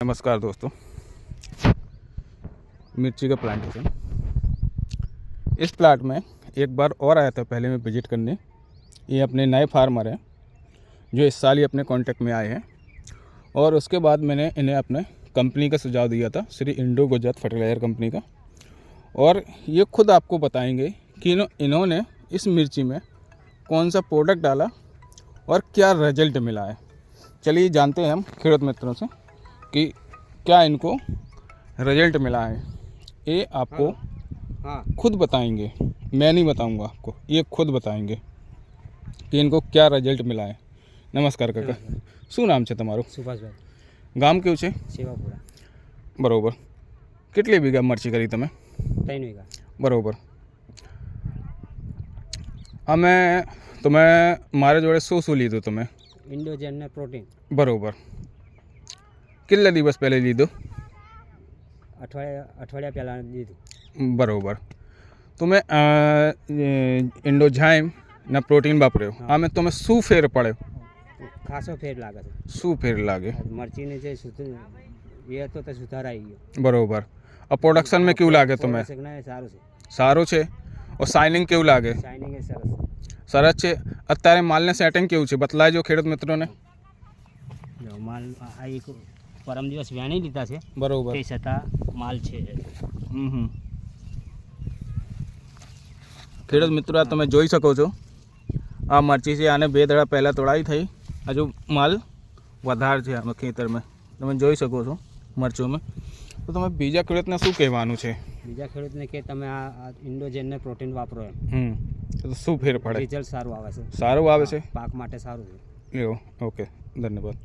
नमस्कार दोस्तों, मिर्ची का प्लांटेशन। इस प्लाट में एक बार और आया था पहले मैं विजिट करने। ये अपने नए फार्मर हैं जो इस साल ही अपने कांटेक्ट में आए हैं, और उसके बाद मैंने इन्हें अपने कंपनी का सुझाव दिया था, Shri Indo Gujarat fertiliser company का। और ये खुद आपको बताएंगे कि इन्होंने इस मिर्ची में कौन सा प्रोडक्ट डाला और क्या रिजल्ट मिला है। चलिए जानते हैं हम खेड़ूत मित्रों से कि क्या इनको रिजल्ट मिला है। ये आपको खुद बताएंगे, मैं नहीं बताऊंगा आपको, ये खुद बताएंगे कि इनको क्या रिजल्ट मिला है। नमस्कार काका, શું નામ છે તમારું? સુભાષભાઈ, ગામ કયું છે? સેવાપુરા। બરોબર। કેટલી વીઘા મરચી કરી તમે? 3 વીઘા। બરોબર। અમે તમે મારા જોડે શું લીધું તમે? ઇન્ડોજેન ને પ્રોટીન। બરોબર। કેટલા દિવસ પહેલાં લીધું? અઠવાડિયા પહેલાં લીધું। બરોબર। તમે ઇન્ડોઝાઇમ ના પ્રોટીન વાપર્યો, આમે તમે શું ફેર પડ્યો? ખાસો ફેર લાગે છે। શું ફેર લાગે? મરચીને જે એ હતો તે સુધાર આવી ગયો। બરોબર। આ પ્રોડક્શન में કેવું લાગે તમે? સારું છે। સારું છે। और શાઇનિંગ કેવું લાગે? શાઇનિંગ એ સરસ સરસ છે। અત્યારે માલને સેટિંગ કેવું છે બતલાજો ખેડૂત મિત્રોને। જો માલ આ એક પરમ દિવસ વેણી લીધા છે, બરોબર, તે છતાં માલ છે। ખેડૂત મિત્રો આ તમે જોઈ શકો છો, આ મરચી છે, આને 2 દડા પહેલાં તોડાઈ થઈ, હજુ માલ વધારે છે આમાં ખેતરમાં, તમે જોઈ શકો છો મરચોમાં। તો તમે બીજા ખેડૂતને શું કહેવાનું છે? બીજા ખેડૂતને કે તમે આ ઇન્ડોજેન ને પ્રોટીન વાપરો એમ। તો શું ફેર પડે? રિઝલ્ટ સારું આવે છે, સારું આવે છે, પાક માટે સારું છે। એવું? ઓકે, ધન્યવાદ।